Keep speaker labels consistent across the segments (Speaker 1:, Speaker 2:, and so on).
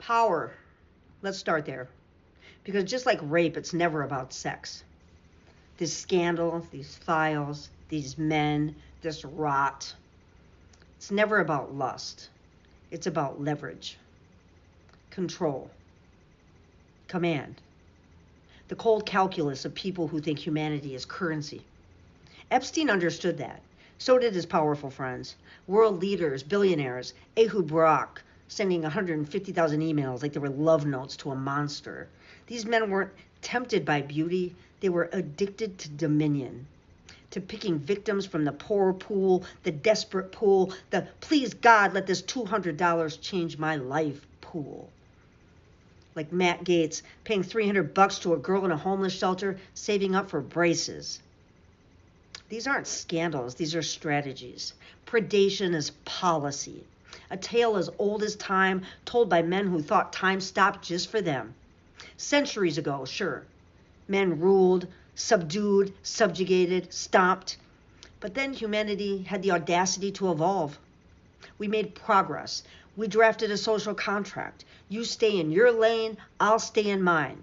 Speaker 1: Power. Let's start there. Because just like rape, it's never about sex. This scandal, these files, these men, this rot, it's never about lust. It's about leverage, control, command. The cold calculus of people who think humanity is currency. Epstein understood that. So did his powerful friends. World leaders, billionaires, Ehud Barak, sending 150,000 emails like they were love notes to a monster. These men weren't tempted by beauty. They were addicted to dominion, to picking victims from the poor pool, the desperate pool, the please God, let this $200 change my life pool. Like Matt Gaetz paying $300 to a girl in a homeless shelter, saving up for braces. These aren't scandals, these are strategies. Predation is policy. A tale as old as time, told by men who thought time stopped just for them. Centuries ago, sure, men ruled, subdued, subjugated, stomped. But then humanity had the audacity to evolve. We made progress. We drafted a social contract. You stay in your lane, I'll stay in mine.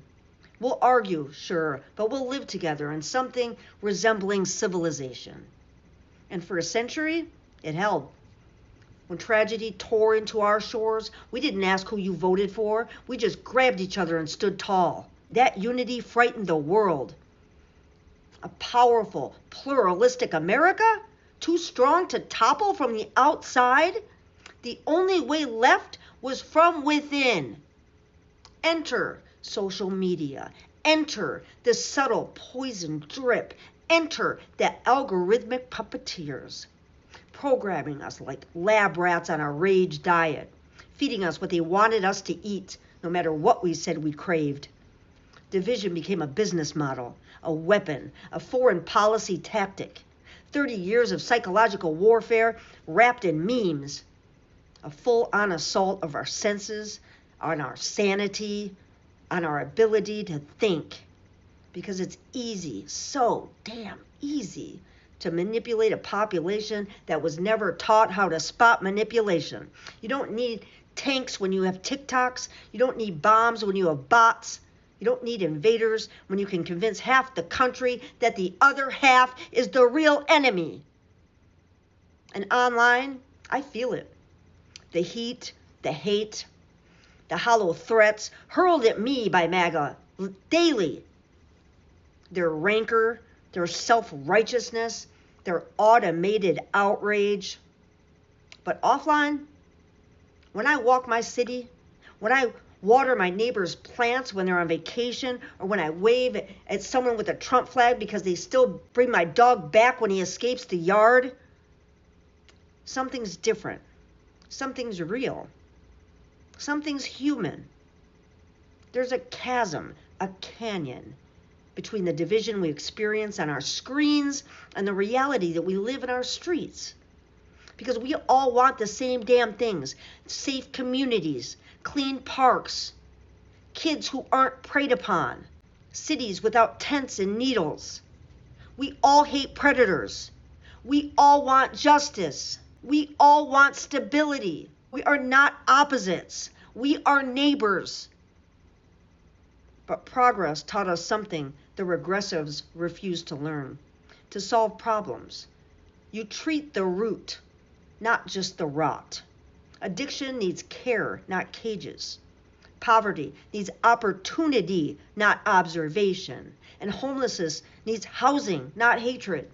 Speaker 1: We'll argue, sure, but we'll live together in something resembling civilization. And for a century, it held. When tragedy tore into our shores, we didn't ask who you voted for. We just grabbed each other and stood tall. That unity frightened the world. A powerful, pluralistic America? Too strong to topple from the outside? The only way left was from within. Enter social media. Enter the subtle poison drip. Enter the algorithmic puppeteers, programming us like lab rats on a rage diet, feeding us what they wanted us to eat, no matter what we said we craved. Division became a business model, a weapon, a foreign policy tactic. 30 years of psychological warfare wrapped in memes. A full-on assault of our senses, on our sanity, on our ability to think. Because it's easy, so damn easy, to manipulate a population that was never taught how to spot manipulation. You don't need tanks when you have TikToks. You don't need bombs when you have bots. You don't need invaders when you can convince half the country that the other half is the real enemy. And online, I feel it. The heat, the hate, the hollow threats hurled at me by MAGA daily. Their rancor, their self-righteousness, their automated outrage. But offline, when I walk my city, when I water my neighbor's plants when they're on vacation, or when I wave at someone with a Trump flag because they still bring my dog back when he escapes the yard, something's different. Something's real. Something's human. There's a chasm, a canyon, between the division we experience on our screens and the reality that we live in our streets. Because we all want the same damn things. Safe communities, clean parks, kids who aren't preyed upon, cities without tents and needles. We all hate predators. We all want justice. We all want stability. We are not opposites. We are neighbors. But progress taught us something the regressives refused to learn. To solve problems, you treat the root, not just the rot. Addiction needs care, not cages. Poverty needs opportunity, not observation. And homelessness needs housing, not hatred.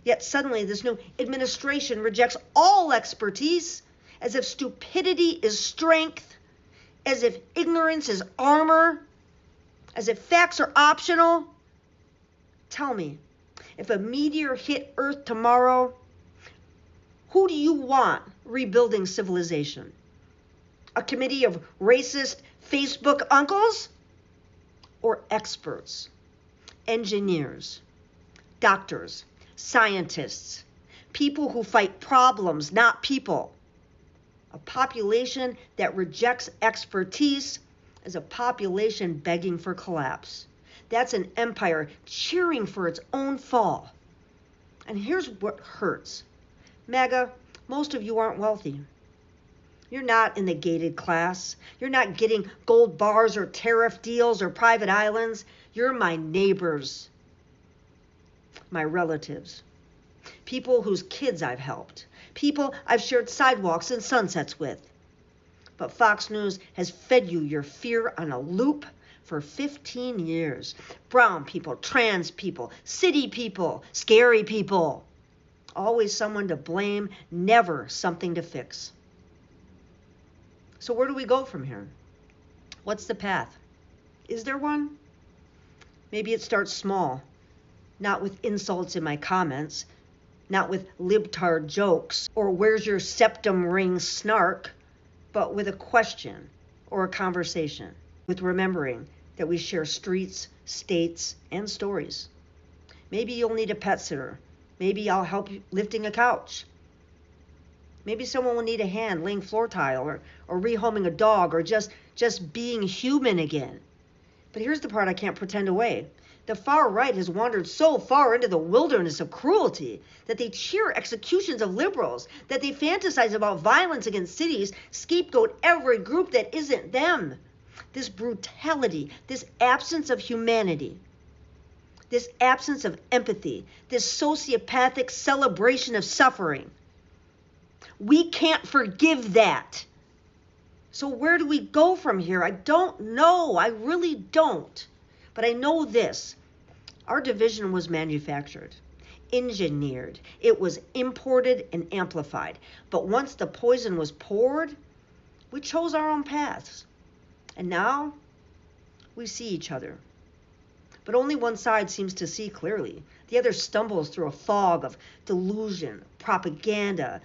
Speaker 1: Yet suddenly this new administration rejects all expertise, as if stupidity is strength, as if ignorance is armor, as if facts are optional. Tell me, if a meteor hit Earth tomorrow, who do you want rebuilding civilization? A committee of racist Facebook uncles? Or experts, engineers, doctors, scientists, people who fight problems, not people? A population that rejects expertise is a population begging for collapse. That's an empire cheering for its own fall. And here's what hurts. MAGA, most of you aren't wealthy. You're not in the gated class. You're not getting gold bars or tariff deals or private islands. You're my neighbors, my relatives, people whose kids I've helped, people I've shared sidewalks and sunsets with. But Fox News has fed you your fear on a loop for 15 years. Brown people, trans people, city people, scary people. Always someone to blame, never something to fix. So where do we go from here? What's the path? Is there one? Maybe it starts small, not with insults in my comments, not with libtard jokes or where's your septum ring snark, but with a question or a conversation, with remembering that we share streets, states, and stories. Maybe you'll need a pet sitter. Maybe I'll help you lifting a couch. Maybe someone will need a hand laying floor tile or rehoming a dog or just being human again. But here's the part I can't pretend away. The far right has wandered so far into the wilderness of cruelty that they cheer executions of liberals, that they fantasize about violence against cities, scapegoat every group that isn't them. This brutality, this absence of humanity, this absence of empathy, this sociopathic celebration of suffering. We can't forgive that. So where do we go from here? I don't know. I really don't. But I know this. Our division was manufactured, engineered. It was imported and amplified. But once the poison was poured, we chose our own paths. And now we see each other. But only one side seems to see clearly. The other stumbles through a fog of delusion, propaganda,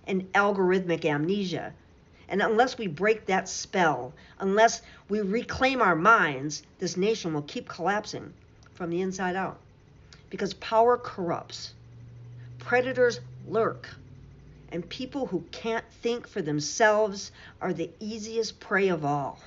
Speaker 1: and algorithmic amnesia. And unless we break that spell, unless we reclaim our minds, this nation will keep collapsing from the inside out. Because power corrupts, predators lurk, and people who can't think for themselves are the easiest prey of all.